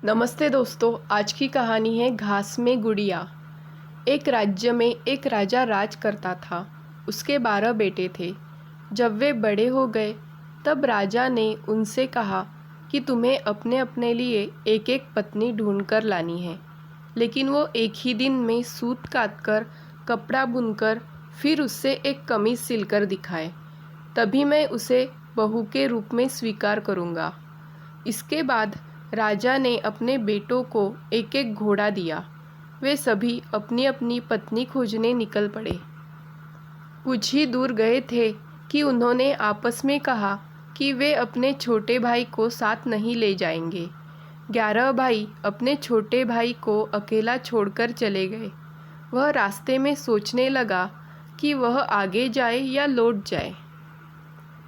नमस्ते दोस्तों, आज की कहानी है घास में गुड़िया। एक राज्य में एक राजा राज करता था। उसके 12 बेटे थे। जब वे बड़े हो गए तब राजा ने उनसे कहा कि तुम्हें अपने अपने लिए एक एक पत्नी ढूंढकर लानी है, लेकिन वो एक ही दिन में सूत काटकर, कपड़ा बुनकर, फिर उससे एक कमीज सिलकर दिखाए, तभी मैं उसे बहू के रूप में स्वीकार करूँगा। इसके बाद राजा ने अपने बेटों को एक एक घोड़ा दिया। वे सभी अपनी अपनी पत्नी खोजने निकल पड़े। कुछ ही दूर गए थे कि उन्होंने आपस में कहा कि वे अपने छोटे भाई को साथ नहीं ले जाएंगे। 11 भाई अपने छोटे भाई को अकेला छोड़कर चले गए। वह रास्ते में सोचने लगा कि वह आगे जाए या लौट जाए।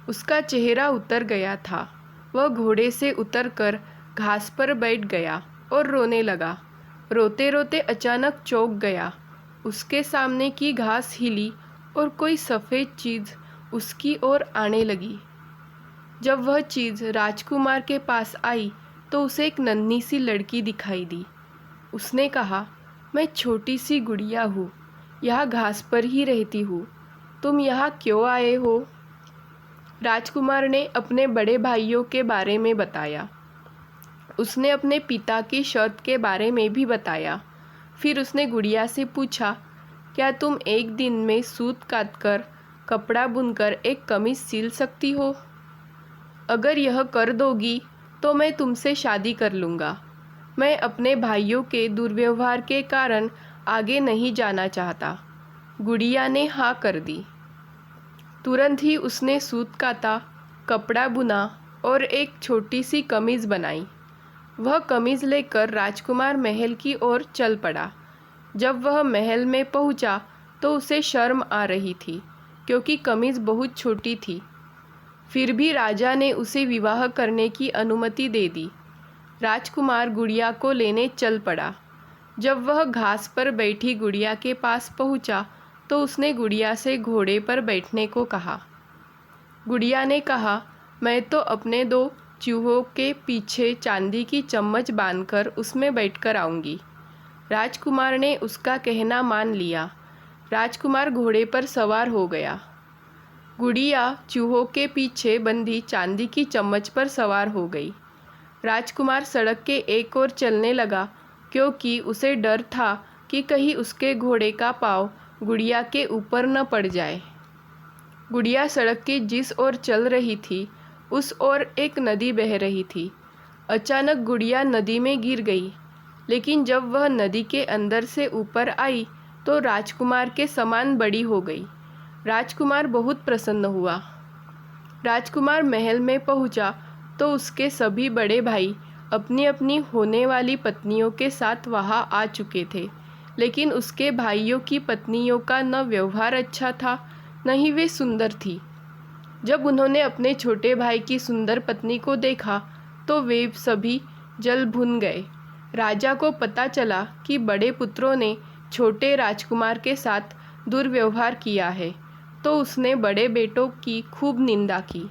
उसका चेहरा उतर गया था। वह घोड़े से उतरकर घास पर बैठ गया और रोने लगा। रोते रोते अचानक चौंक गया। उसके सामने की घास हिली और कोई सफ़ेद चीज़ उसकी ओर आने लगी। जब वह चीज़ राजकुमार के पास आई तो उसे एक नन्ही सी लड़की दिखाई दी। उसने कहा, मैं छोटी सी गुड़िया हूँ, यहाँ घास पर ही रहती हूँ। तुम यहाँ क्यों आए हो? राजकुमार ने अपने बड़े भाइयों के बारे में बताया। उसने अपने पिता की शर्त के बारे में भी बताया। फिर उसने गुड़िया से पूछा, क्या तुम एक दिन में सूत काटकर, कपड़ा बुनकर एक कमीज सिल सकती हो? अगर यह कर दोगी तो मैं तुमसे शादी कर लूँगा। मैं अपने भाइयों के दुर्व्यवहार के कारण आगे नहीं जाना चाहता। गुड़िया ने हाँ कर दी। तुरंत ही उसने सूत काटा, कपड़ा बुना और एक छोटी सी कमीज़ बनाई। वह कमीज़ लेकर राजकुमार महल की ओर चल पड़ा। जब वह महल में पहुंचा तो उसे शर्म आ रही थी, क्योंकि कमीज़ बहुत छोटी थी। फिर भी राजा ने उसे विवाह करने की अनुमति दे दी। राजकुमार गुड़िया को लेने चल पड़ा। जब वह घास पर बैठी गुड़िया के पास पहुंचा तो उसने गुड़िया से घोड़े पर बैठने को कहा। गुड़िया ने कहा, मैं तो अपने 2 चूहों के पीछे चांदी की चम्मच बांधकर उसमें बैठकर आऊँगी। राजकुमार ने उसका कहना मान लिया। राजकुमार घोड़े पर सवार हो गया। गुड़िया चूहों के पीछे बंधी चांदी की चम्मच पर सवार हो गई। राजकुमार सड़क के एक ओर चलने लगा, क्योंकि उसे डर था कि कहीं उसके घोड़े का पाँव गुड़िया के ऊपर न पड़ जाए। गुड़िया सड़क की जिस ओर चल रही थी उस ओर एक नदी बह रही थी। अचानक गुड़िया नदी में गिर गई, लेकिन जब वह नदी के अंदर से ऊपर आई तो राजकुमार के समान बड़ी हो गई। राजकुमार बहुत प्रसन्न हुआ। राजकुमार महल में पहुंचा तो उसके सभी बड़े भाई अपनी अपनी होने वाली पत्नियों के साथ वहां आ चुके थे, लेकिन उसके भाइयों की पत्नियों का न व्यवहार अच्छा था, न ही वे सुंदर थी। जब उन्होंने अपने छोटे भाई की सुंदर पत्नी को देखा तो वे सभी जल भुन गए। राजा को पता चला कि बड़े पुत्रों ने छोटे राजकुमार के साथ दुर्व्यवहार किया है, तो उसने बड़े बेटों की खूब निंदा की।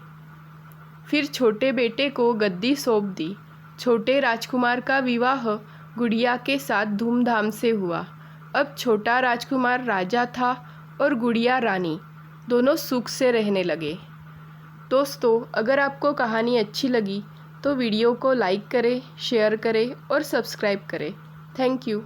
फिर छोटे बेटे को गद्दी सौंप दी। छोटे राजकुमार का विवाह गुड़िया के साथ धूमधाम से हुआ। अब छोटा राजकुमार राजा था और गुड़िया रानी, दोनों सुख से रहने लगे। दोस्तों, अगर आपको कहानी अच्छी लगी तो वीडियो को लाइक करें, शेयर करें और सब्सक्राइब करें। Thank you.